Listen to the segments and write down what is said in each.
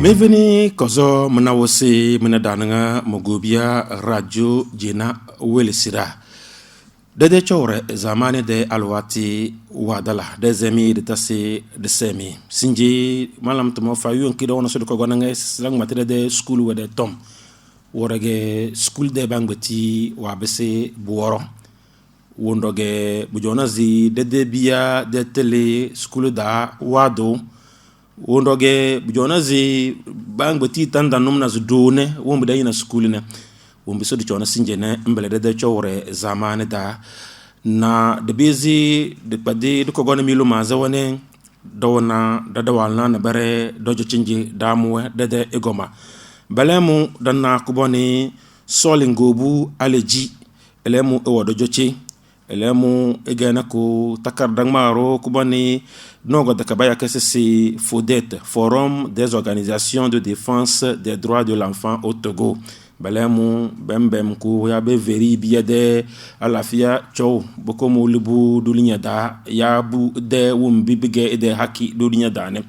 Meveni kozo mnawose mnadananga mogobia radio jena welisira. Dede chore zamane de alwati wadala de zemi de tase de semi. Sinji malam tomo fayu nkido ono sodo kogonanga sang matere de school wede tom. Worage school de bangbeti wabese buoro. Wondoge bujonazi de bia de tele school da wado. Wondoge bujonazi bangbeti tanda numna zdone wombe ina school ne. Wombe so di chona sinjene mbele de chore zamane da na de busy de pade de kogona milu mazawane dona dadawalna na bare dojo chinji damwe de egoma balemu danna kuboni solingobu aleji elemu ewodo jochi elemu egena ku takardang maro kuboni nogo de kabaya kesesi FODET, Forum des organisations de défense des droits de l'enfant au Togo. Balemu bembem ku ya be veri biede alafia chow boko mo lubu dulinya da ya bu de wumbi bige de haki dulinya da ne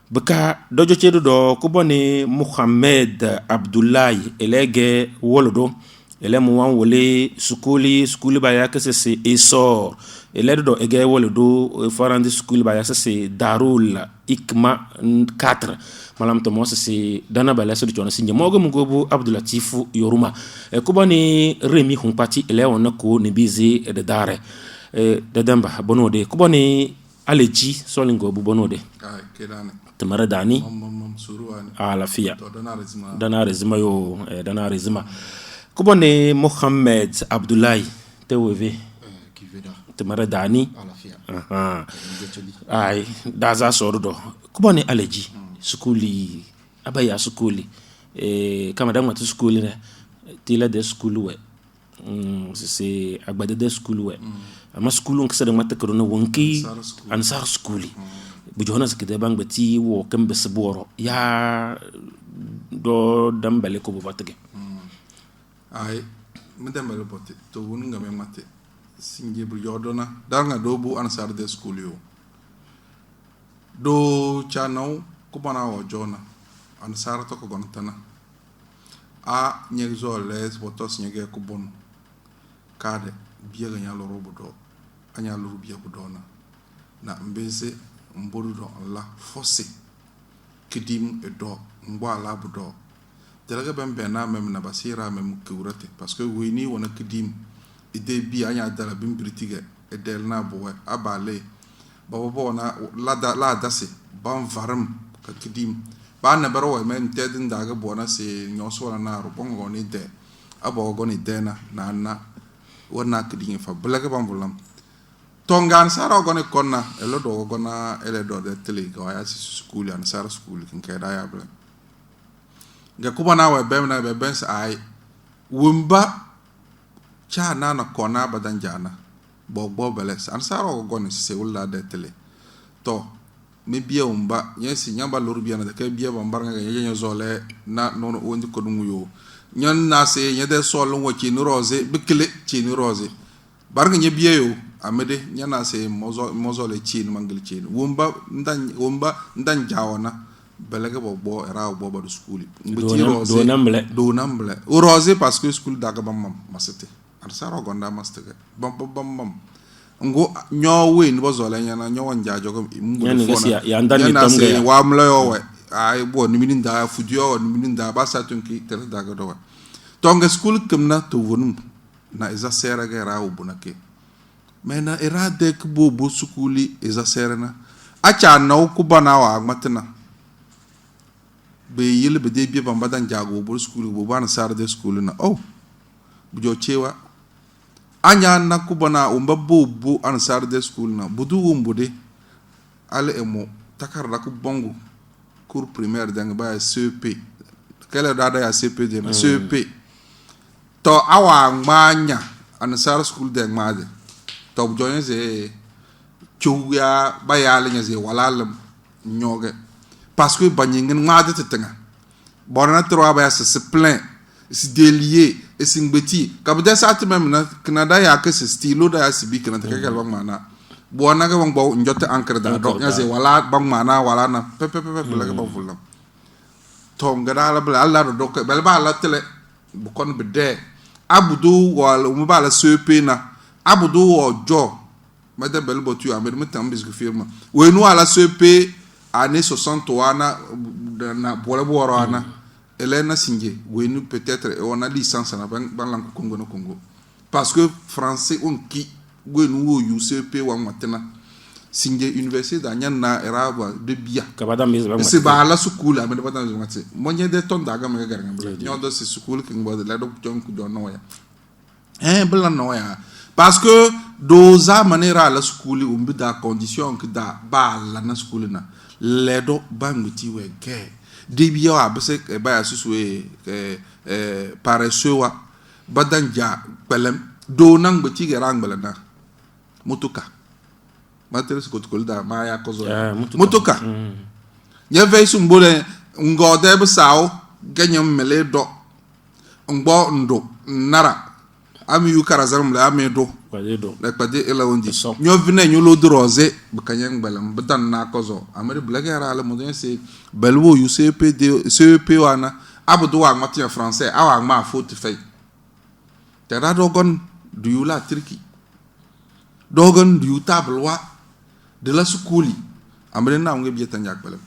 baka dojo chedo do kuboni Mohamed Abdullahi elege wolodo elemu wan wole skuli ba ya kese esor eledo ege wolodo farandi skuli ba ya kese Darul Ikma 4 malam to mo se dana bala so chona sinje mogo mugobu Abdulatif Yoruma kubani Remi Humpati ele wona ko ne bizi de dare de damba bonode kubani aleji solingo bu bonode kedane tamara dani suruani ala fia dana rezima yo dana rezima kubani Mohamed Abdullahi tewewe kiveda tamara dani ala fia ai daza sorudo kubani aleji skuli abaya skuli kama dama tu skuli ne tila de skulu we c'est agbade de skulu we ama skulu nkse de mata ko no wonki ansar skuli bu jona skede bang beti wo kambe seboro ya do dambale ko bobatege ai mdambale botte to wonunga me mate singe bu yodona danga do bu ansar de skuli yo do channel kubana wa jona an sarata ko gontana a nyegzo les botos nyege ko bon kade biega nyalo robudo anya luru biya budona na mbeze mbodu do la fosse kidim e do ngwala budo telaga bembe na mem na basira mem kurate parce que wini wona kidim ide bi anya dala bim britige e del na bowe abale babo na la dase ban varam kidim ba na baro men tedin daga bona se nyoso na ro bongo ni de abo go ni de na wona kidin fa blaga bambulam tongan sara go ni konna elo do go na ele do de tele go ya si school an sara school kin ke da ya bla ga kuba na we bem na be bens ai wumba cha na kona badan jana bo beles an sara go ni se wala de tele to me bia umba nyesi nyamba loru bia na ka bia bambar nga yenya zole na nono wondi ko dum yo nyan na se nyede solo wo ci ni rose bikle ci ni rose bar nga bia yo amede nyana se mozole ci ni mangal ci wumba ndan jawona belega bo era bo ba school ngati rose do namble o rose parce que school daga bam masete ar saro gonda mastega bam ngo nyowe ni bozole nyana nyowa njajo ko yani gasi ya ndani tomga ya wa mlayo we ay bo ni mininda fudio ni mininda basa tunki tere daga do tonga school kumna to wonum na eza sera ga rawo bunake mena era de ko bo skuli eza sera na acha na ku bana wa matna be yile be de bi bamba dan jago bo skuli bo bana sar de skuli na bujo chewa anya na kubana umbabu ansar de school na budu umbude ale emo takarda ku bongo cours primaire dang ba CP kala dada ya CP de na CP to awa manya ansar school de ngade to joyen ze chuya bayale nyaze walalam nyoge parce que banyingen ngade tetanga bona 3 ba se plein se délier e singbeti kabde sati mem na Canada ya ke stilo da sibi kana te ka bang mana buana ga bang baw njote encre da do nya se wala bang mana wala na pe bla ga bang fulam tom ga la bla alla do ko bel ba la tele bu kon be de abudu wala mu ba la CP na abudu wo jo ma de bel botu ya me tambis ko firma we no ala CP année 63 na bola boro ana Elena Singe we nous peut-être on a licence na ban langue Congo no Congo parce que français on qui we nous UCP wa matena Singe université da na eraba de bia kabada mes ba c'est ba la school amé ba dans matse monye de ton daga ma garanga bla nyodo c'est school ki ngbo de la do jonku do no ya bla no ya parce que doza manera la school umbi da condition que da ba la na school na ledo bangiti we ge debia abse ba suswe paresewa badanja pelem do nang beti gerang belana mutuka matres ko da ma ya kozo mutuka ya ve sumbole ngode be saw ganyam mele do ngbo ndo nara ami yu karazam la ami do la pade ela wondi nyo vina nyo lo droze bukanyang balam badan na kozo amere blagara ala modern se belwo yu CP wana abudu wa ngati en français awa ma faute fay te da dogon du yu la triki dogon du yu table wa de la sukuli amere na ngi bieta nyak balam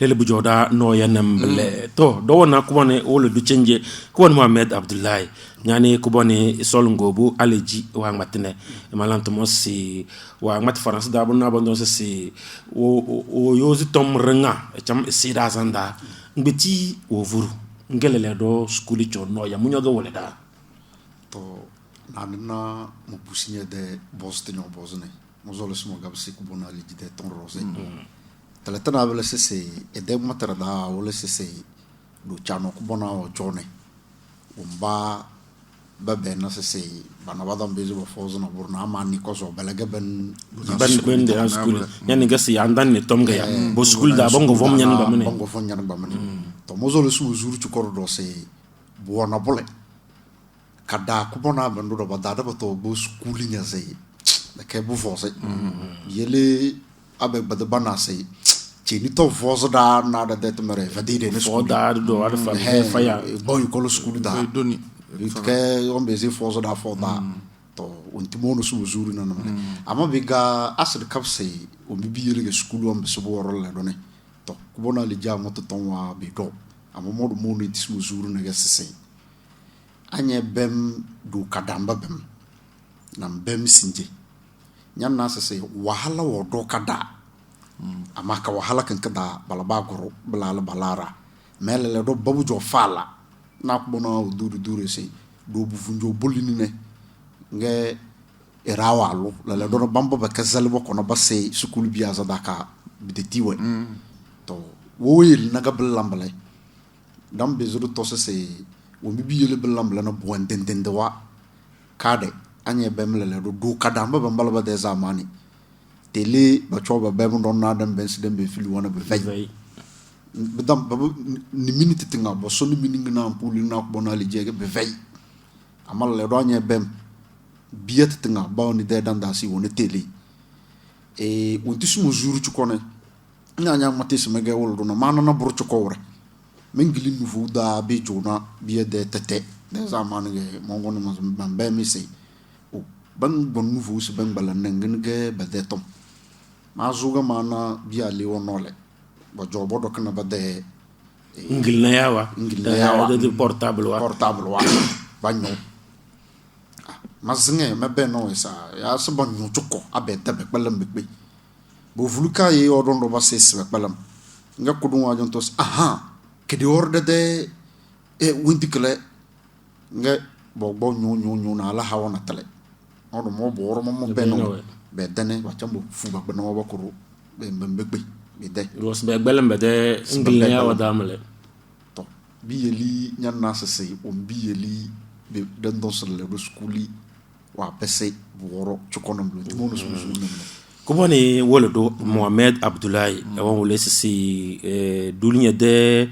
lele bu joda no yanam bele to do wona ko woni wolo du cenje ko woni Mohamed Abdoulaye nyani ko boni sol ngobu aleji wa matene malanto mo si wa mat France da bonna bondo si o yozi tom renga cham sida zanda ngeti o vuru ngelele do skuli cho no ya munyoga wole da to nanna mo pusinya de bostinyo bosne mo zolo smo gabsi ko bona aleji de ton rose talatana wala sese ede matara da wala sese do chano ko bona o jone umba babe na sese bana badam bezo bo fozo na burna amani ko so balaga ben de school yani gasi andan ne tom ga ya bo school da bongo vom nyan ba mane bongo fon nyan ba mane to mozo le su zuru ci kordo se buona bole kada ko bona bandu do badada ba to bo school nya se da ke bu fozo yele abe bada bana se chini to fozo da na da det mere vadide ne school da do ar fa ya boy ko school da doni ke on bezi fozo da fo da to untimono su zuru na na ama biga asir kapse o bibiyele ke school on so woro la doni to ko bona le jamo to ton wa be do ama modu mono ti su zuru na gesese anye bem du kadamba bem nam bem sinje nyam na sese wahala wo do kada ama ka wahala kan kada balaba goro balala balara melele do babu jo fala na bono duru se do bu funjo bolini ne nge erawa lo la do bamba ba kazal bo kono ba se sukul biya za daka bidetiwe to woyel naga belambale dam bezuru to se wo mi biyele belambale na bo ndende wa kade anye bemlele do kadamba bambala ba de zamani tele ba choba bem don na dem ben sidem be fili wona be vey bedam babu ni minute tinga bo so ni mininga na puli na ko na li jege be vey amal le doanye bem biet tinga ba ni de danda si wona tele e wonti sumo juru ci kone nya matis mege wol do na manana bur ci ko wre mengili nouveau da be jona biet de tete de zamani ge mo ngone mo be mi se ban bon nouveau se ban bala nangin ge ba de tom ma zuga mana biya le wonole ba jobo do kana ba de ngil na yawa de portable wa ba nyo ma zinge ma be no isa ya so ban nyu chuko abe tabe balam be bo vuluka ye odon do ba ses be balam nga kudun wa jontos aha kedi orde de e windikle nga bo nyu na la hawana tale odo mo boro mo beno be dane wa chambo fuba beno wa bakuru be mbegbe be de ros be belam be de ngil ya wa damale to bi yeli nyan na sese o bi yeli be den don sele do skuli wa pese boro chukonam lo mo no su ko boni wolodo Mohamed Abdoulaye wa wole sisi dulinya de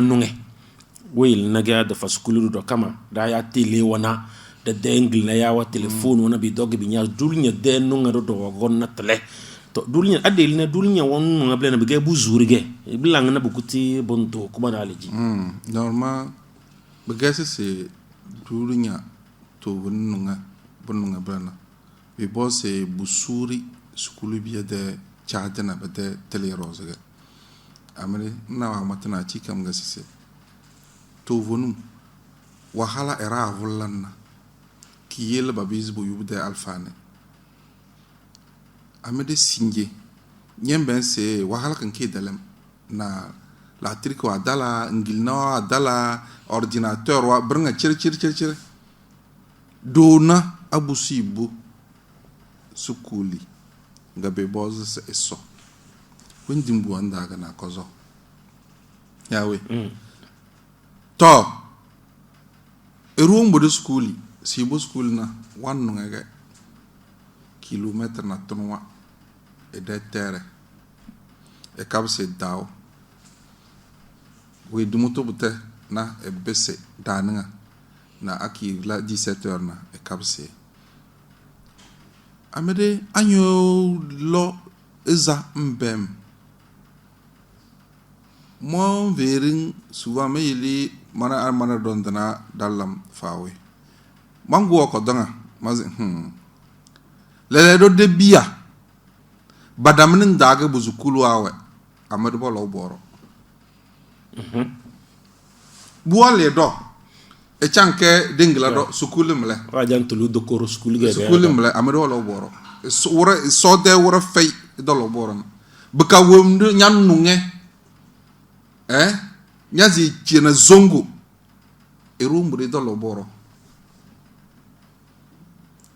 nunge wel naga da fa skulu do kama da ya tele wana da dengl na ya wa telephone wana bi dog bi nya dulnya de no ngado do gonna tele to dulnya adel na dulnya won no ngable na bi ge bu zurige bilang na bukuti bonto kuma na aliji normal bagase c'est dulnya to wonnunga bonnunga bana bi bosse busuri skulu bi de chadana bade tele rozega amene na wa matana ci kam gasise to vonum wahala era vollanna ki yel babiz bu yubde alfane amede singe nyemben se wahala kan ke dalam na la triko adala ngilna adala ordinateur wa branga chir dona abusibu sukuli ngabe boz se eso wendimbu anda ga na kozo yawe to erumbo de skuli sibo skul na wannu nga kilometre na tonwa e de terre e kabse daw we dumuto bute na e bese dananga na aki la 17h na e kabse amede anyo lo eza mbem mo verin souvent me yeli mana dondana dalam fawe mangu ko danga mazi lele do de biya badamnin daga buzukulu awe amadu bolo boro buale do e chanke dingla do sukulumle rajan tulu do koro skulge sukulumle amadu bolo boro so de wora fay do lo boro buka wumdu nyannunge nyazi chena zongo erumbu de do lo boro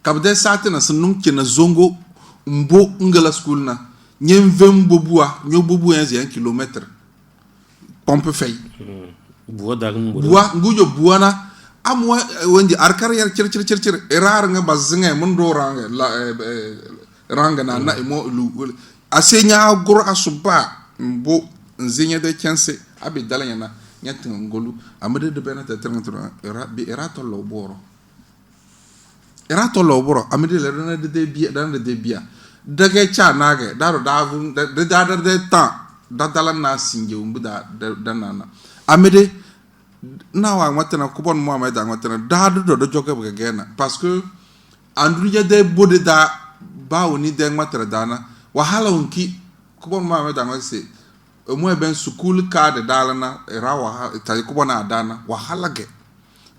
kabde satina sunun chena zongo mbo ngala school na nyem vembo bua nyobobu 1 kilometre pompe fay buwa dagun buwa ngujo buwa na amwa wendi arkar yar cir erar nga bazinga mundo ranga la ranga na mo lu asenya goro asuba mbo nzinya de chance abi dalanya na nyatin ngolu amade de benata terngatra erato lo boro amade le dana de bia dana de bia dage cha nage daro davu de ta dadala na singe umbuda danana amede na wa matana ko bon Mohamed matana dadu do joke bu gena parce que andrunya de bode da bawoni de matara dana wahala unki ko bon Mohamed ngase mo ben sukul ka de dalana rawa ta ko bona dana wahala ge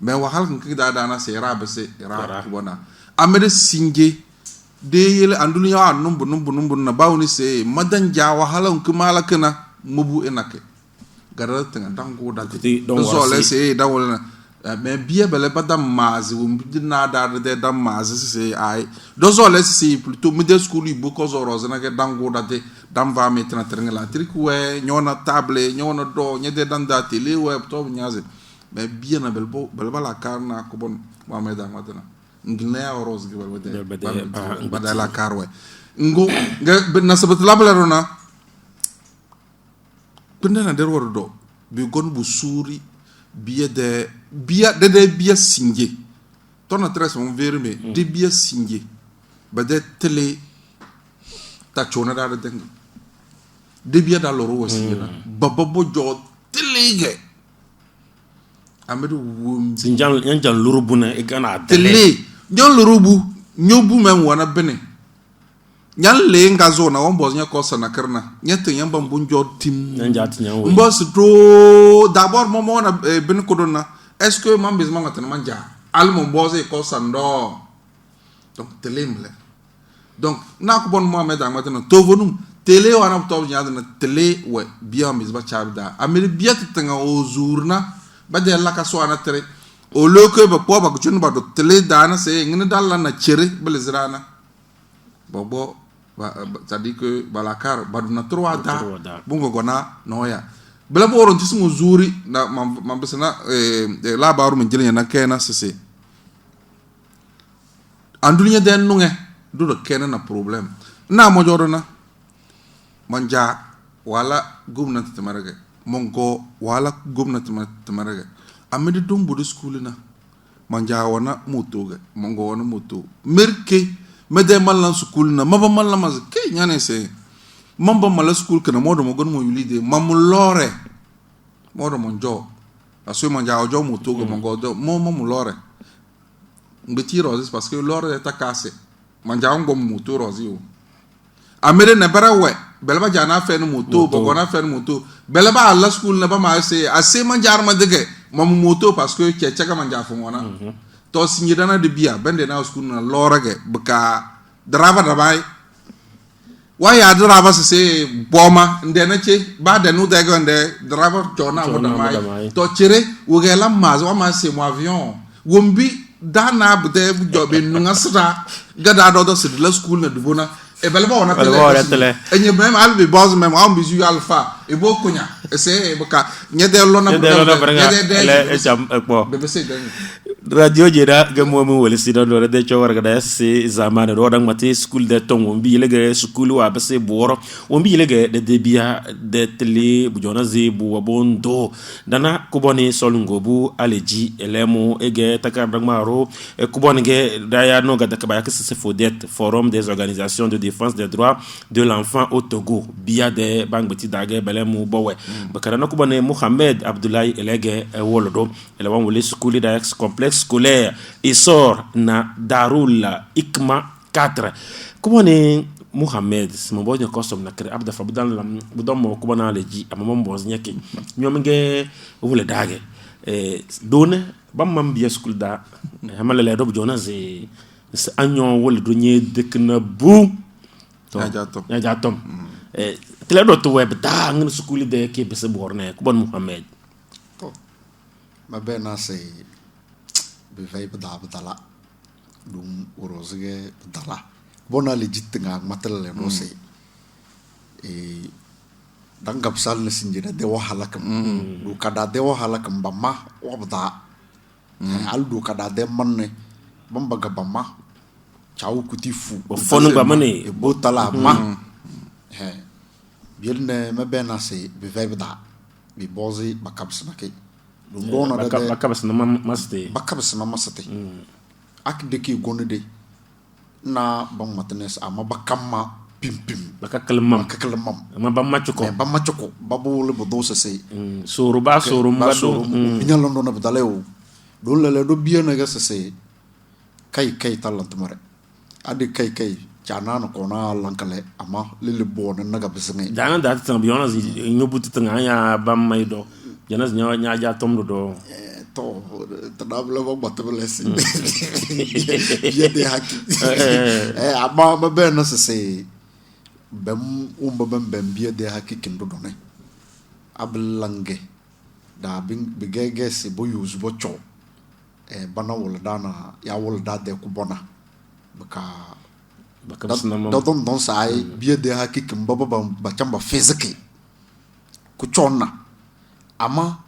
mais wahala unki da dana se rabe se ra ko bona amede singe de yele andrunya numbu na bawoni se madan ja wahala unki malakana mubu enake garata nga dango da so le se da wala mais bien bele pas dam mazi wo dina da de dam mazi se ai do so le se plutôt middle school yi beaucoup zoro na ke dango da de dam va mettre na terngala trikwe nyona table nyona do nyede dan da tele we to nyaze mais bien na belbo belbala karna ko bon Mohamed Amadana ngina oros ge belbade bada la karwe ngo ga na sabat labla rona kunda na der do bi gon bu suri biya de singe tona tres mon verme de biya singe ba de tele ta chona da de de biya da loro wasira baba bo jo tele ge amedu wum sinjan yan lurubu na e gana tele nyon lurubu nyobu men wana bene nyal le ngazo na won boz nya kosa na karna nyete nyamba mbunjo tim njat nyawo mbos to d'abord momo na ben ko donna est-ce que mam bezma ngata manja al mo boze kosa ndo donc telemle donc na ko bon Mohamed Amadana to vonum tele wana to nya na tele we biya misba chabda amir biya tanga o journa ba de la ka so ana tere o leke ba po ba ko chun ba do tele dana se ngene dalla na chere belzrana bobo c'est-à-dire que balakar baduna 3 da bungo gona noya bela bo ron tismo zuri na mambesana la baru men jelinya na kena sese andunya den nunge do kena na problem na mo jorona manja wala gumna tamarage mongo wala gumna tamarage amede dom bodo school na manja wana moto ga mongo wana moto merke mede malan school na maba malan mas ke nyane se mamba mala school kana modo mo gon mo yulide mamu lore modo monjo aso manja ojo moto ga mongo do mo lore mbeti roses parce que lore ta cassé manja ngo moto roses yo amede na bara we belba jana fe no moto bogo na fe no moto belba alla school na ba ma se ase manjar ma dege mamu moto parce que checha manja fo wona to sinyi dana de bia bende na school na lorage baka driver da bai wa ya driver se boma ndena che ba de no de gonde driver jona mo da mai to chere wo gela maz wa ma se mo avion wombi dana bude jobe nunga sra gada do se de la school na dubona e belba wona tele enye même albi boss même am bisu alpha e bo kunya e se baka nyede lona nyede cham ko radio jeda gamo mo wala sidan do de cho warga da se zamane do dang mate school de tongo bi lege school wa base boro on bi lege de debia de tele bu jona ze bu wabondo dana kuboni solungo bu aleji elemo ege takar dang maro e kuboni ge daya no ga da ka ke se fodet forum des organisations de défense des droits de l'enfant au Togo bia de bang beti dage belemu bowe bakara no kuboni Mohamed Abdoulaye elege wolodo elewon wole school da ex complexe scolaire et sort na Darul Ikma 4 comment ne Mohamed mo boño kosom na kre abda fa budan lam budon mo ko bana leji amama mboz nyake ñom nge wule dage done bam mam biya school da hamala le do jona ze anyon wole do nye dek na bu to ya jatom tele do to web da ngin school de ke be se borne ko bon Mohamed to ma bena se be vai badala dum urozge badala bona legit nga matal le no se dangap sal ne sinjira de wahala kam du kada de wahala kam bamma wabda al du kada de manne bamba ga bamma chaw kutifu fonu ba mane botala ma he bielne ma bena se be vai bada bi bozi bakam snake dum dona da bakabas na maste bakabas na masate ak de ki gonu de na bang matnes ama bakama pim bakakalmam ma ba machuko babu le bodo se suru mbado nyalo ndo na badaleo do le do bien na ga se kai talant mare ade kai jana no kona lankale ama le bon na ga bisnge jana da tan biona nyobuti tan ya bam maydo jana nya ja tom do to tadabla ba batbele se yede haki ama ba ben na se bem bem bia de haki kindo done ablange da bigege se bo use bo cho bana wala dana ya wala da de ku bona baka don sai bia de haki kimba ba chamba physique ku chonna ama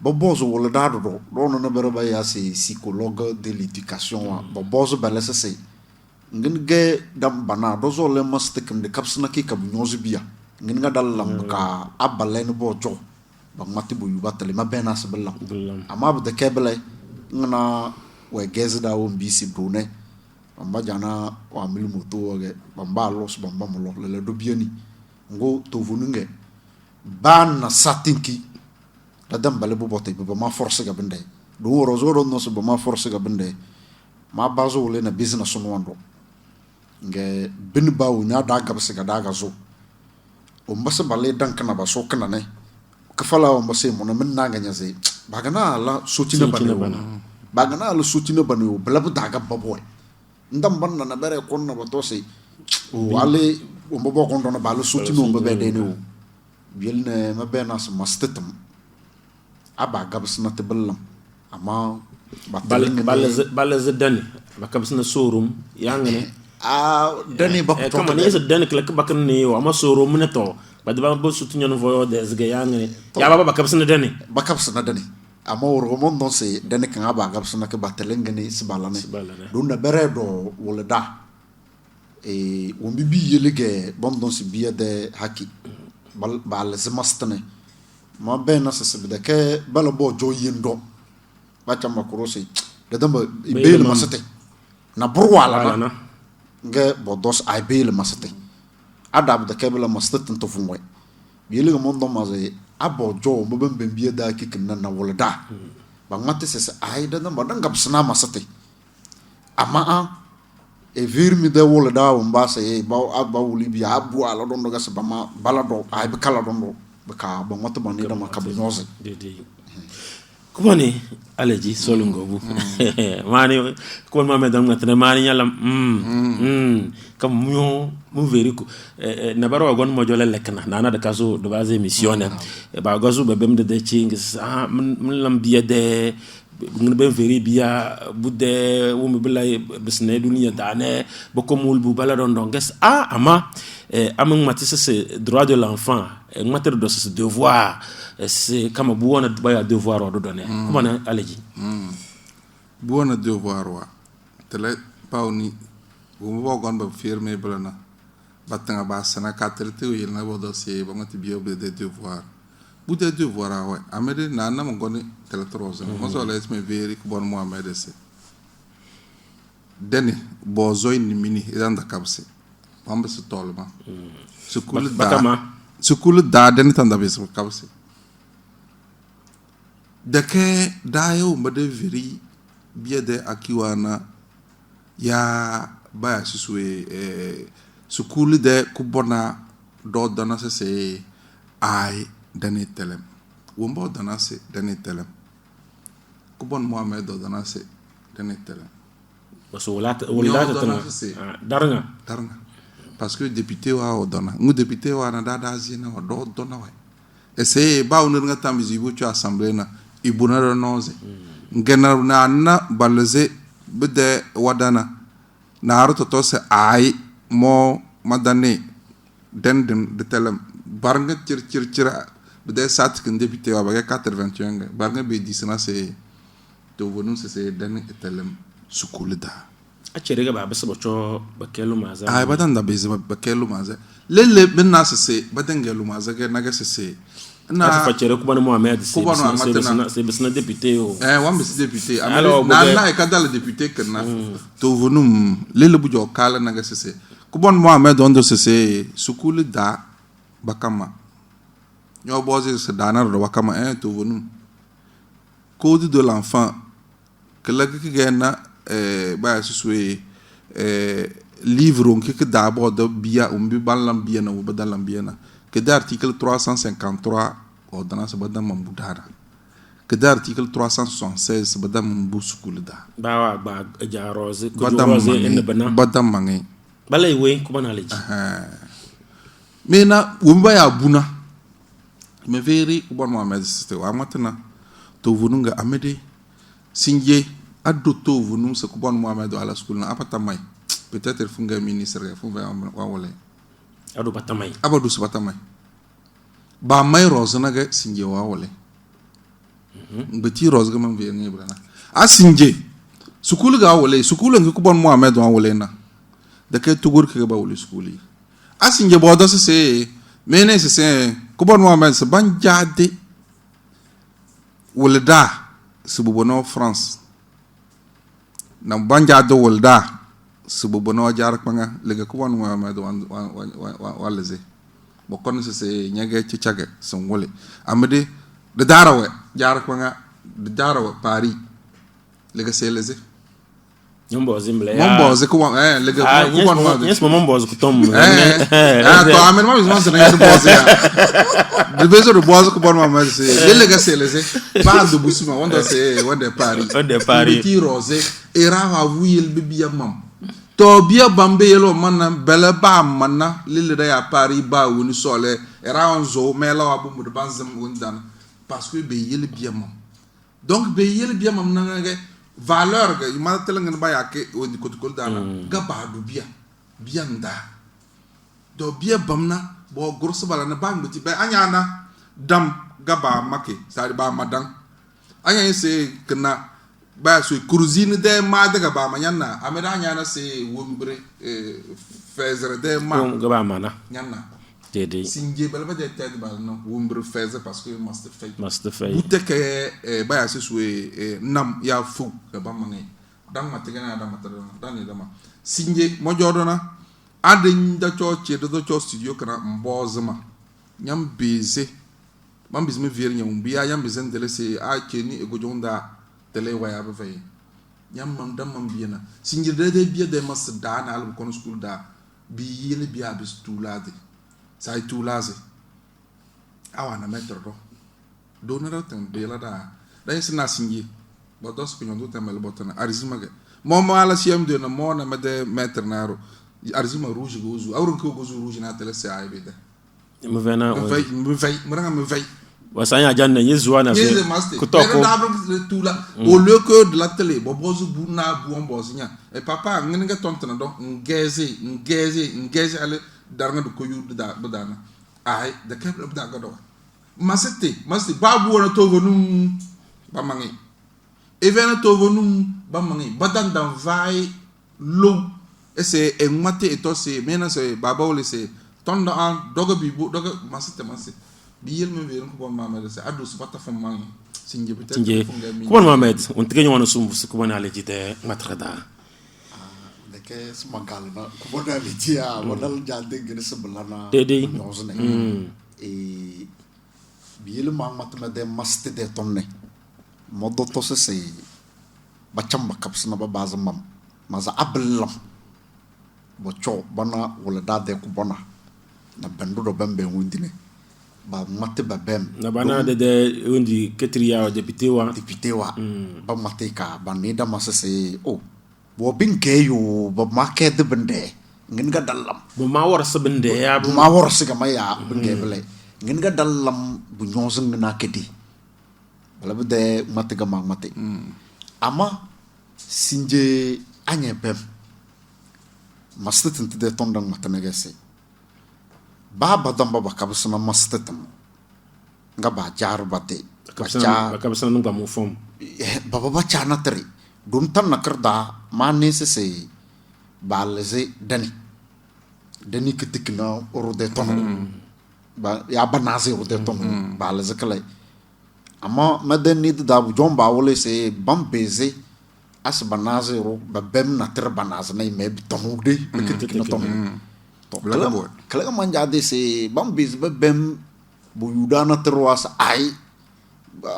bobozo wala da do na berba ya se psychologue de l'éducation bobozo balasa se ngin ge dam bana dozo le mastikim de kapsna ki kab nyozu biya ngin ga dalam ka abalen bo jo ba mati bu yubatale ma bena se bella ama bu de kebele ngana we gezda o mbisi brune amba jana wa mil moto ge bamba los bamba mo le do biani ngo to vununge ban na satinki da dam bale bu bote ba ma force ga bende do rozo no so ba ma force ga bende ma bazo le na business no wando nge bin bawo nya daga bese ga daga zo o mbase bale danka na baso kana ne kafala o mbase mo na min na ganya ze bagana la sotina la sotina bane o blabu daga baboy ndam ban na bere kon na bato se o ale o mbo kon do na balo sotina o mbe de ne o biel ne ma be na so mastetum aba gabsna te bellam ama balle dani bakabsna sorum yangane dani bakko kama ne so dani klak bakkan ne o ama sorum ne to badba bo sutunyo no voyo desge yangane ya baba bakabsna dani ama woro mon don se dani kan aba gabsna ke batelengene sibalane donna bere do wala da o bibi yelige bon don se biya de haki bal semastane ma bena se sebde ke bala bo jo yendo bacha makurose da damba ibel masate na burwala na nga bodos ay bel masate adab da kebela masate to funwe bile ga mondo maze abo jo mbem bembia da kikin na wala da ba mate se ay da damba dangab sna masate ama e virmi de wala da wamba se ba wuli biya abu ala don do gasa ba ma bala do ay be kala don do be ka ba mata ba ni da makab noze kumani alaji solungo bu mani ko ma me dam ngatre mani nyala kam mu veri ko na baro gon mo jole lekna nana de kaso de base missionnaire ba gosu be bem de chingis mun lam biya de ngin ben veri biya budde wumi bilay bisne duniya dane boko mul bu bala don don ges ama amang matisse c'est droit de l'enfant en matière de ce devoir c'est comme buona baya devoir o donné comment na alaji buona devoir wa tele pawni bu bo gon ba firme blana batanga ba sana katrete o yelna bo dossier ba ngati biyo be de devoir bu de devoir wa amede na na mo goni tele troza mo so les me veri ko bon mo amede se deni bo zoy ni mini idanda kabse pambe se tolma sukulu da deni tanda be se kabse deke dayo mbade veri biya de akiwana ya baya susue sukulu de kubona do dana se ay dani telem wombo dana se dani telem kubon Mohamed do dana se dani telem parce wala daranga parce que député wa o dona ngu député wa na dada zina wa do dona wa essaye ba unir nga tamizi bu ci assemblée na ibuna renoze ngena na balze bede wadana na aruto to se ay mo madane den de telem barnga cir bede sat kin député wa ba 81 barnga be disna se to vonu se den telem sukulida a cere ga ba basa bocho bakelu maza ay badan da be bakelu maza lele ben na se badan gelu maza ga naga se na fa cere kubana Mohamed c'est bisna député o wa bis député na e kadal député kana to vonu lele bu jo kala naga se kubon Mohamed ondo se sukulida bakama nyo boze se dana ro bakama to vonu code de l'enfant que la gena ba suswe livre on que d'abord de bia umbi ballam bia na ubadalam bia na que d'article 353 ordonnance badam mambudara que d'article 376 badam mbuskulda ba ja rose ko rose en bana badam mangi balay we ko bana leji mena umba ya buna me veri ko bon Mohamed c'était wa matna to vununga amede sinje addo to vunu se ko bon Mohamed ala school na apata may peut-être funga ministre funga wa wala adu batamay abadu su batamay ba may rose na ga sinje wa wala beti rose ga man vi ni brana a sinje school ga wala school ngi ko bon Mohamed wa wala na da kay tugur ke ba wala school yi a sinje bo da se mene se ko bon Mohamed se ban jade wala da su bono France na banja do wolda subu bono jar panga lega ko wan Mohamed walaze bo kon se nyage ci ciage son wole amade de darawe jar panga de darawe Paris lega seleze nyombo zimble mombo ze ko lega ko wan ma yes mombo ko tom to amen ma bizman se na boze ya de bezo de boze ko bon ma se lega seleze ba do busuma wanda se wanda Paris ti rose era ha wuyel bibiya mam to biya bambe yelo manna bele ba manna lille da ya Paris ba woni sole era on zo mela wa bu mu banzam wondan parce que be yel biya mam donc be yel biya mam na nga valeur ga ma telenga ba ya ke woni ko dana ga ba du biya nda do biya bamna bo gorso bala na ba nguti be anyana dam ga ba make sari ba madan anya se kana ba so cuisine de ma daga ba manyanna ameda nyana se wombre fezre de ma ga ba mana nyanna Dede. Sinje bala ba de tête bal no wumbre feze parce que must fake. Fay. Bute ke ba ya seswe nam ya fu ke ba mangi. Dan matigana da matara dan ni dama. Sinje mo jodona adin da cho che do cho studio kana mbozma. Nyam beze. Mam bizme vier nyam biya nyam bizen dele se a keni egojonda tele waya ba fay. Nyam mam dam mam biyana. Sinje de biya de mas da na al kono school da bi yele biya bis tulade. Sai tulaze. Awa na metro do na tan bela da sina singi bo dos ko nyondo temel botana arizima ge mo ala siem de na mo na mede metro naro arizima rouge gozu awrun ko gozu rouge na tele sai bede Mo vena me vey wasanya janna yezuwa na Yes, fe the master. kutoko Tout là. Au lieu que de la télé, bobozu buna buon bosinya. Et papa, ngenga tontana do ngeze ale daranga do koyu da dana. Ai, da kebla da gado. Masete babu wona to vonu ba mangi. Evena to vonu ba mangi. Badan dan vai lo ese engmate eto se mena se baba ole se tonda an doga bibu doga masete. Biyel me veren ko mama de se adu su bata fam mangi sinje tinje ko Mohamed on tege wona sum su ko na lejite matrada de ke smagal na ko na litia wadal jande gene sebelana Dede. nyosne e biyel mama tama de maste de tonne modo to se bacham bakapsna ba bazam maza ablam bo cho bana wala dade ko bona na bandu do bambe wundine ba mate ba bem na bana de undi ketria député wa ba mate ka ba ni da masase o bo binke yo ba make de bende ngin ga dalam bo ma war sabende ya bu ma wor siga maya binke bele ngin ga dalam bu nyosung na kedi bala bu de mate ga mag mate ama sinje anye bem masate de tondang matane gese baba damba ba kabsana mastetam nga ba jar bate kabsana nunga mo fom baba ba chana tari dum tan nakrda mane se balze dani kitikna orde ton ba ya banaze orde ton balze kale ama madani da bu jomba wole se bambeze as banaze ro ba bem na ter banaze na me tonude kitikna ton kala manja de se bambis be bem bu yudana terwas ai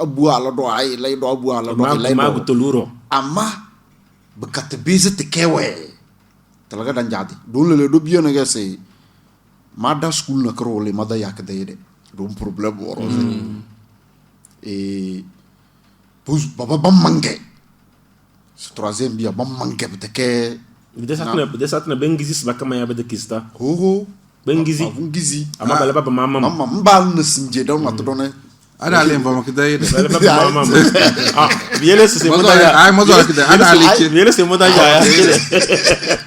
abu ala do ai lay do abu ala do lay ma gutoluro amma bekat bize te kewe talaga dan jadi don le do biyo na gese mada school na krole mada yak de don problem woro e pus baba bam mangue troisième bia bam mangue te ke de satna bengizi ba kama ya bede kista ho bengizi ama bala baba mama mbal na sinje don mat donne ada ale mba makida yede bala baba mama biele se moda ya ay moda kida ada ale che biele se moda ya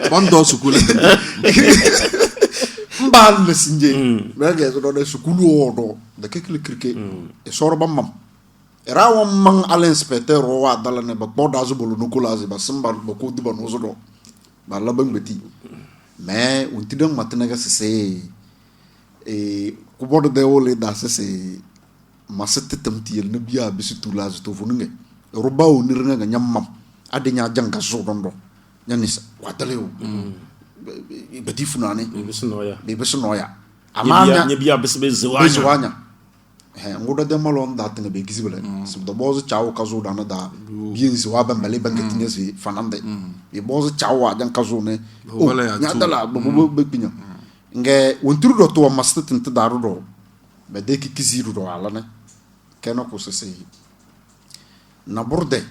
bondo sukule mbal na sinje bege so do sukulu odo de kekle kirke e sorba mam era won man al inspecteur wa dalane ba boda zo bolu no kula ba samba ba ko diba no zo do ba la bang beti mais on tidang matna ga se e ku bodo de wole da se masete tamti yel nabiya bisu tulaz to fununge roba o nirnga ga nyamam adenya janga so dondo nyanisa watalew beti funane bisu noya amanya nyebiya bisbe zwanya ngoda de malon da tanga be gizibele sum do bozo chaw kazo dana da bien si wa ba male bangetinye si fanande e bozo chaw wa jan kazo ne o nya dala bo be pinya nge wonturu do to mastatin ta daru do be de ki kiziru do ala ne keno ko se na burde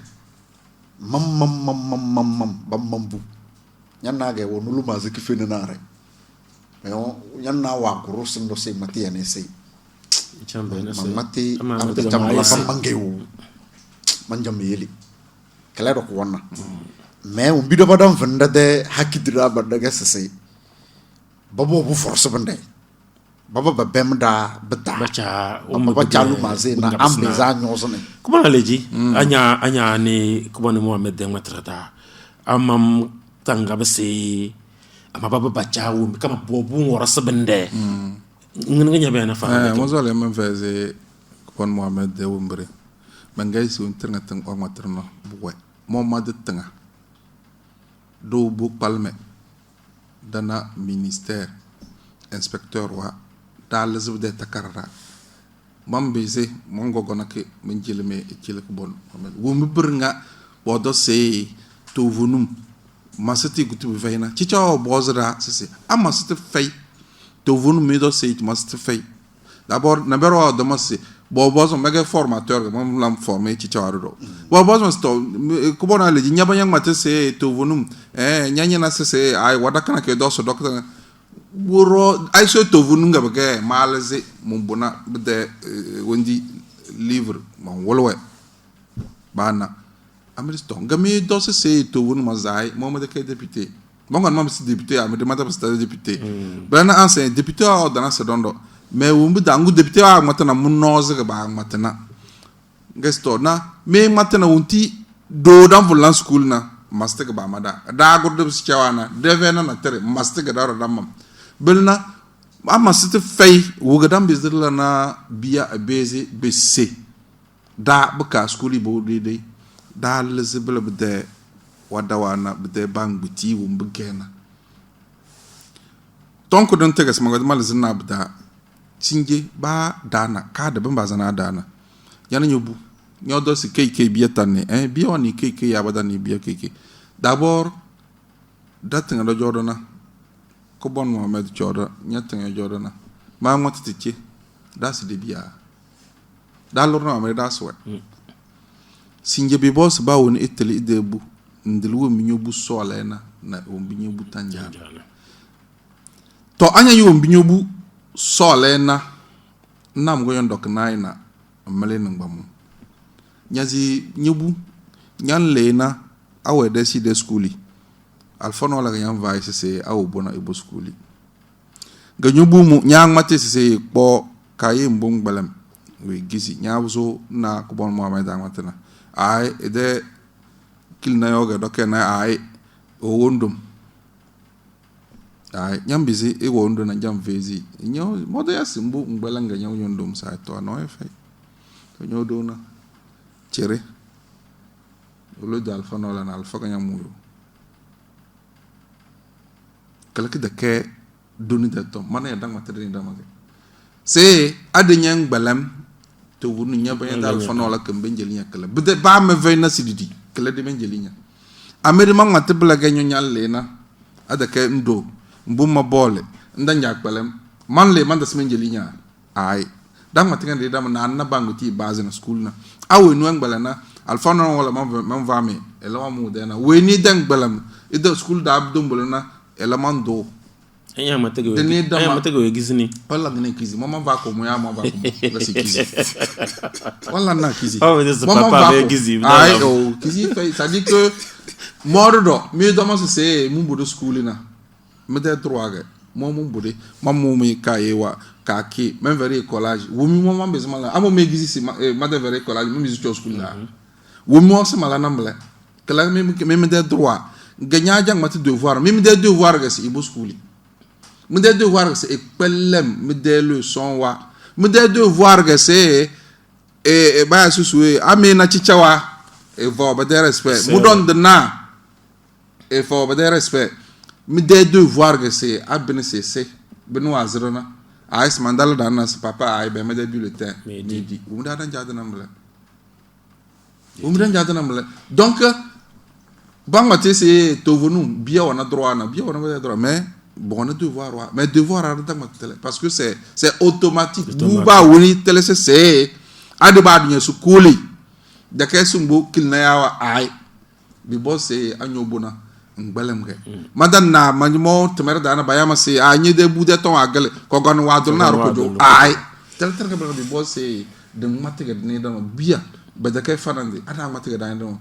mambu nyanna ge wonulu ma zaki fene nare yo nyanna wa kuru sindo se mati ane se mati amata jamla bambangeu manjameli kala do ko wonna mais on bido badam fanda de hakidira badaga sese babo bu force bande baba ba bemda beta bacha baba chalu maze na ambeza nyosone kuma leji anya ni kuma ni Mohamed de matrata amam tanga bese ama baba bacha kama bobu ngora sebende ngin bena fa mo zole men feze pon Mohamed de Wumbre bangay si un tanga tang o materno buwe mo ma de tanga do bu palme dana ministère inspecteur wa dal zub de takarra mam beze mon gogona ke men jilme ci le ko bon Wumbre bernga bodo se to vunum masati gutu veyna ci chaw bozra c'est amasati fay to vunum mi do se masati fay d'abord number 1 de mas bobozo mega formateur mom lam formé ci chaw bobozo sto ko bona le nyaba yang mate se to vunum nyanya na se ay wadakana ke do so docteur wuro ay so to vunum nga bege malaze mum bona de wondi livre mon wolwe bana amristo ngami do se to vunum mazai mom de ke député bon mam si député amade mata pas député bana ancien député o dana se dondo mais wumbu dangu député a matana munnoze ga ba matana gesto na me matana wunti do dan volan school na master ga ba mada da gordo si chawana devena na tere master ga daro damam belna amma site fay wuga dam bizirla na biya abeze bc da buka school bo de da lezibla bde wadawana bde bang biti wumbu gena tonko don tegas magad malzina bda sinje ba dana ka da ban bazana dana yana nyobu nyodo si keke biya tanne biya woni keke ya badani biya keke d'abord datinga do jodona ko bon Mohamed jodo nyatinga jodona ma ngotiti da si de biya da lorna ma da so sinje bi boss ba woni itali de bu ndilwo mi nyobu solena na wombi nyobu tanja to anya yo wombi nyobu solena nam go yon dok naina malen ngbamu nyazi nyobu nyan lena awe desi de skuli alfono la yan vai se awu bona ibo skuli ga nyobu mu nyang mate se po kaye mbong balam we gisi nyawzo na ko bon Mohamed amatana ay ede kil na yoga dokena ay o wondum ay nyambizi e wondo na jam vezi nyo modo ya simbu ngbalanga nyaw nyondum sa to no e fay to nyodo na chere lo dal fa no la na alfa kanya muyo kala ki de ke doni de to man ya dang matri ni damage se adnyang balam to wonu nyaba ya dal fa no la ke benjeli nyakala bude ba me vey na sididi kala de benjeli nya ameri mang matbla ga nyo nyal lena ada ke ndo mbuma bole ndanja kbalem man le man das menjeli nya ay dang matinga de dam na bangu ti base na school na awe nu ngbalana alfano wala man vame ela mu de na we ni dang balam ida school da abdum bolana ela man do aya matego gizini wala ngene kizi mama va ko mo ya mama va ko la si kizi wala na kizi mama va ko kizi ay o kizi fait ça dit que mordo mi do mo se mu bodo school na me de droit mo mo bode mamu mi kayewa ka ki même vrai collage wo mi mo mambe zama amo me gizi si ma de vrai collage mi zu school na wo mo se mala namble kala mi de droit ganya jang mati devoir mi de devoir ga si ibo school mi de devoir ga se epellem mi de leçon wa mi de devoir ga se ba susu amena chichawa e vo ba de respect mu don de na e fo ba de respect mi de devoir que c'est abne c'est benoît zerona ais mandala dana papa ay be me de bulletin midi mu da dan jadana mla donc bangate c'est to venu bien on a droit mais bon on a devoir mais devoir à dans tele parce que c'est automatique bu ba woni tele c'est ade ba dunya su kuli da kay sumbu kil na yawa ay bi boss c'est anyobuna ngbalem ge madan na manimo temer dana bayama se anyi de bude ton agal ko gon wadul na ko jo ay tel tel ga bi bo se de matega ni dama biya be da kay fanande ana matega dana don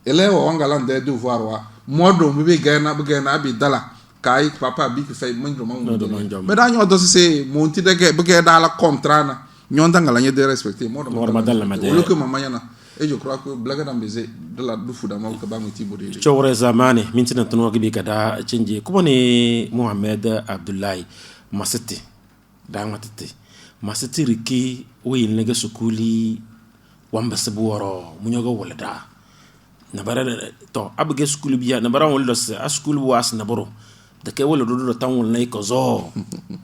ele o ngalan de devoir wa modo mu be gena bi dala kay papa bi ki fay manjo me da nyo do se monti de ge be ge dala contrat na nyon dangala nye de respecter modo madalla madalla lo que mamanya et je crois que blague d'ambeze de la doufu d'amau que bangu tibo de chawre zamane mintina tono gibi kada chenje kuma ne Mohamed Abdullahi Masete da matete masitiri ki wayin nega sukuli wamba sabuwaro munyoga walada na bara to abge sukuli biya na bara wala sa sukuli was na baro da kai wala do tan wala nay ko zo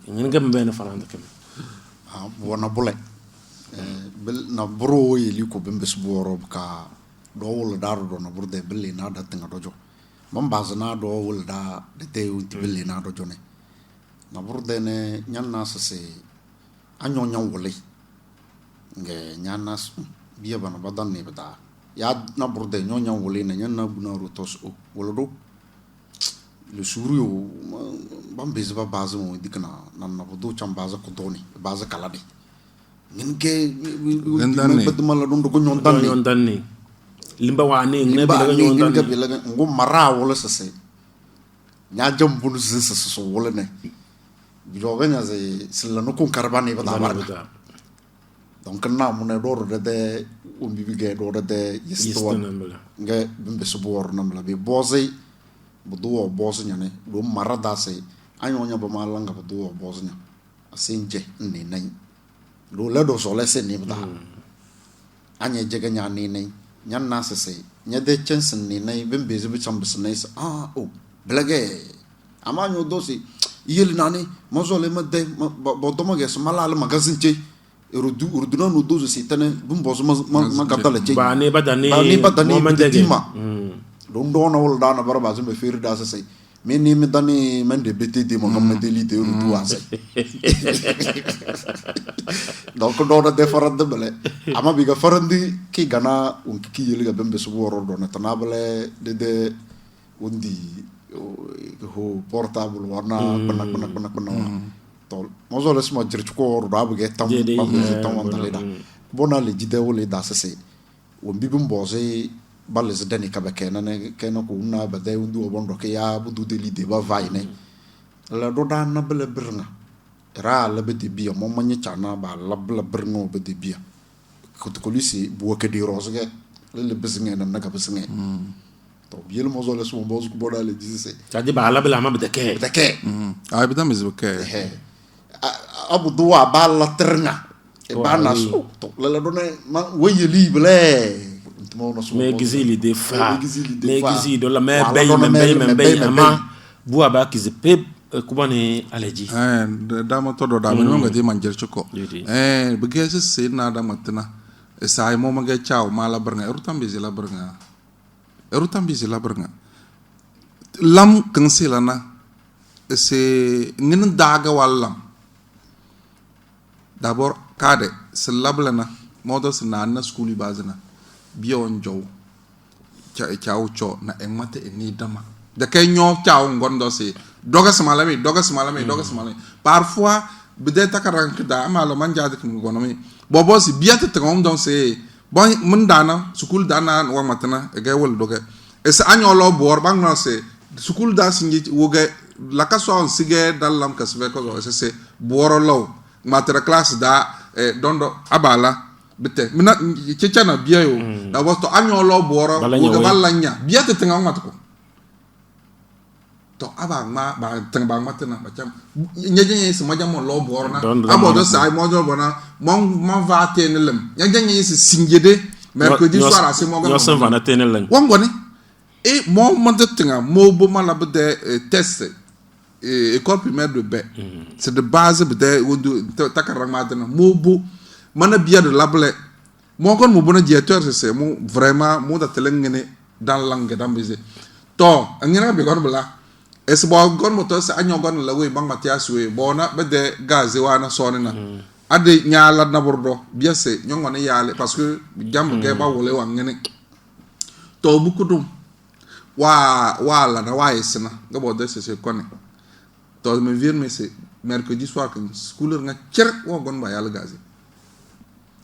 ngin gam ben faranda kam wana bule na bro yeli ko bembe sabuwaro ka do wala daru do na burde belle na da tanga dojo mam bazna do wala da de te unti belle na dojo ne na burde ne nyanna sase anyo nyan wole nge nyanna biya bana badan ne bada ya na burde nyo nyan wole ne nyanna buna rotos o wala do le suru yo bam bezba baza mo dikna na bodo cham baza ko doni baza kala de ngin ke bedma la dum ko nyon danni limba wane ne bi la nyon danni ngo mara wala sase nya jam bunu sase so wala ne bi roga nya ze sila no kon karbane bada barga donc na mo ne do de umbi bi ge do de yisto nga bimbe so bor nam la bi bozay bu do boz nya ne do marada se anyo nya ba malanga bu do boz nya asenje ne nay do la do so le se ne bada anya jega nya ne nay nya na se se nya de chance ne nay bimbe ze bi chambes ne o blage amanyo do si yeli nani mozole made bodomo ges malal magazin che urdu no dozo sitane bum bozo ma gabdala che ba ne badani mo mandema don na wol dana barba zo me feri da sai me ni me dani mende btd mo ngam delite urdu ase donc do na defarad bele ama biga farandi ki gana un ki yeli ga bembe so woro do na tanabale de undi ho portable warna benak tol mozo les mo jirchu ko ro abu ge tam wanda leda bona le jide wole da sese won bibum boze balles dani ka bekena ne keno ko una ba de undu bondo ke ya bu du de lide ba vai ne la do da na bele brna ra la be de bia mo manye chana ba la bele brno be de bia ko to lisi bu ke di rozge le besinge na ka besinge to biel mo zole so mo ko boda le dise tadi ba la bela ma bedeke ay bidam izbuke abu duwa ba la terna e ba na so to la done ma weyeli ble mo no so me gizili de fa me gizi do la me bay ama buwa ba kizipe kubani aleji da ma to do da me ngati manjer chuko bugese se na da matna sai mo mage chao mala brnga rutam bizi la brnga lam kansilana se ngin daga wallam d'abord kade se lablana modo se na skuli bazana bion jow chao cho na engmate ni dama de kay nyo chao ngondo se doga smalami parfois bide takarank da amalo manjade kum gonomi bobo si biate tangom don se bon mun dana skul dana wa matana e gay wol doga e se agnolo bor bang no se skul da sinji woge la kaso sige dalam kasbe ko se boro law matra class da dondo abala bete mina chechana biayo da wasto agnolo boro woge balanya biate tangom matko to abang ma ba tang bang matana macam nyaje se majam lo boro na abodo sai mojo bona mon va tenelem nyaje se singede mercredi soir ase mo yo san va tenelem wongoni e mo mandatinga mo bo mala bede test école primaire de B c'est de base bede wondu takarang matana mo bo mana bia de lable mo kon mo bona directeur c'est mo vraiment mo da telengene dans langue d'ambise to ngina be gon bla es bo gon mo to sa anyogon la we bang matias we bona bede gaze wana sonena ade nyaala na bordo bia se nyongone yale parce que jambe ge ba wole wangene to bu kudum wa la na wa isna ngabo de se kone to me vir me se mercredi soir que school nga cer wo gon ba yalla gaze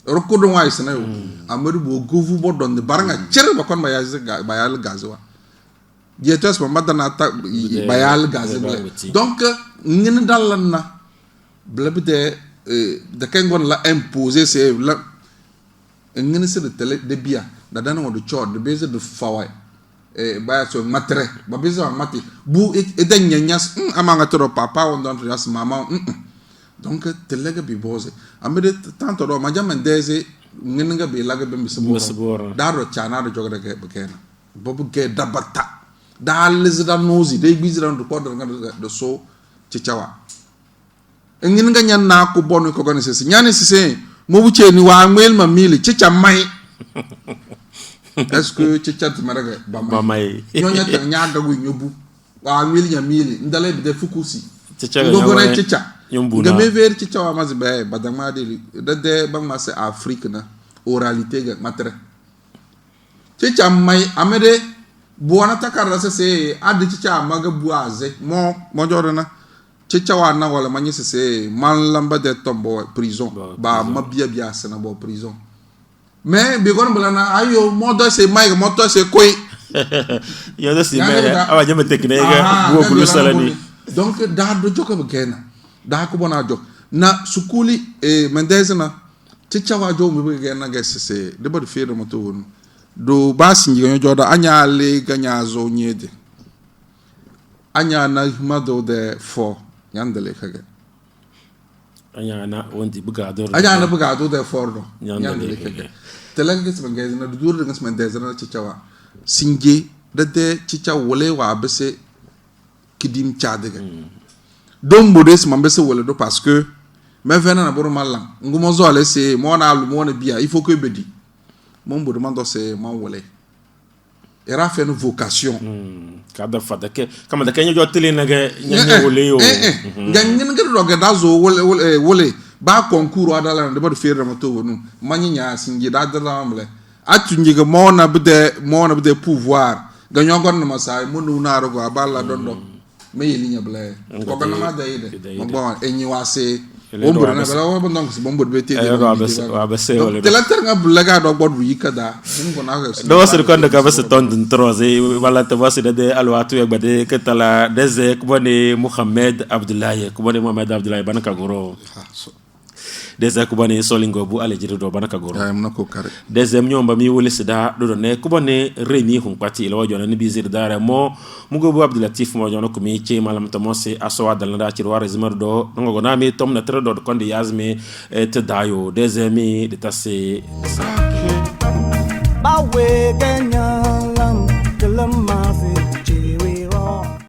rokudum wa isna yo amadu bo govu bo don de baranga cer ba kon ba yalla gaze wa dietos ba madana ta ba yalla gaze donc ngene dalan na blabde de kengon la imposer c'est la ngene se de tele de bia da dana wo de chord de base de fawai ba so matre ba base mati bu e danya nyas amanga toro papa on don ras mama donc te lega bi boze amede tanto do ma jaman deze ngenga bi laga be misboro daro chana do jogre ke bekena bobu ke dabata dal zida nozi de bizira do podor nga do so cicawa ngenga nyan na ko bonu ko gone sese nyane sese mo bu ni wa ngel ma mili cica mai est-ce que cica maraga ba mai nyonya ta nyaga gu nyobu wa ngel nya mili ndale de fukusi cica ngone cica nga me ver cica wa mas be badama de bang mas Afrique na oralité ga matre cica mai amede buona takarra se adi cica maga buaze mo jorona cica wa na wala manyi se man lamba de tombo prison ba mabia sana bo prison mais be gon blana ayo modo se mai moto se koi yo de si me awa jeme technique go bulu salani donc da do joko be kena da ko bona jo na sukuli Mendez na cica wa jo me be kena gese de bod fere moto wonu do basi ngi jodo anya le ganya zo nyede anya na himado de fo yandele kage anya na wondi bugador anya na bugador de fordo yandele kage telanga smangez na dur de Mendez na cicawa singe de cica wole wa bese kidim chadega dom bodes mambese wole do parce que me vena na boro malam ngumo zo ale se mo na alu mo na bia il faut que bedi mon bout demande c'est mon wole era fait une vocation kada fada ke kama da kenyo jotele na ga nyanyo wole yo ganyen ngir do ga dazo wole ba concours adala de ba fere moto wonu manyinya singi da dala amle atu ngiga mo na bde pouvoir ganyo gon na masai munu na ro go abala dondo me yelinya ble ko ga na ma da ide mo bon enyi wase bombo na bela wo ndong si bombo be te wa be se wala de la terga blaga do bodu yikada ngo na ga do wasir kon daga bas ton troze wala te wasir de alwatu yak bade ketala deze kubani Mohamed Abdullahi kubani Mohamed Abdullahi banaka goro deze kubani solingo bu ale jiri do banaka goro am nako kare deze nyomba mi wole sida do ne kubani remi hun pati lo jona ni bizir dare mo mugo bu Abdulatif mo jona ko mi ci malam to mo se aso dal na ci wara zimar do ngo na mi tom na tre do konde yazmi te dayo deze mi de tasse bawe genya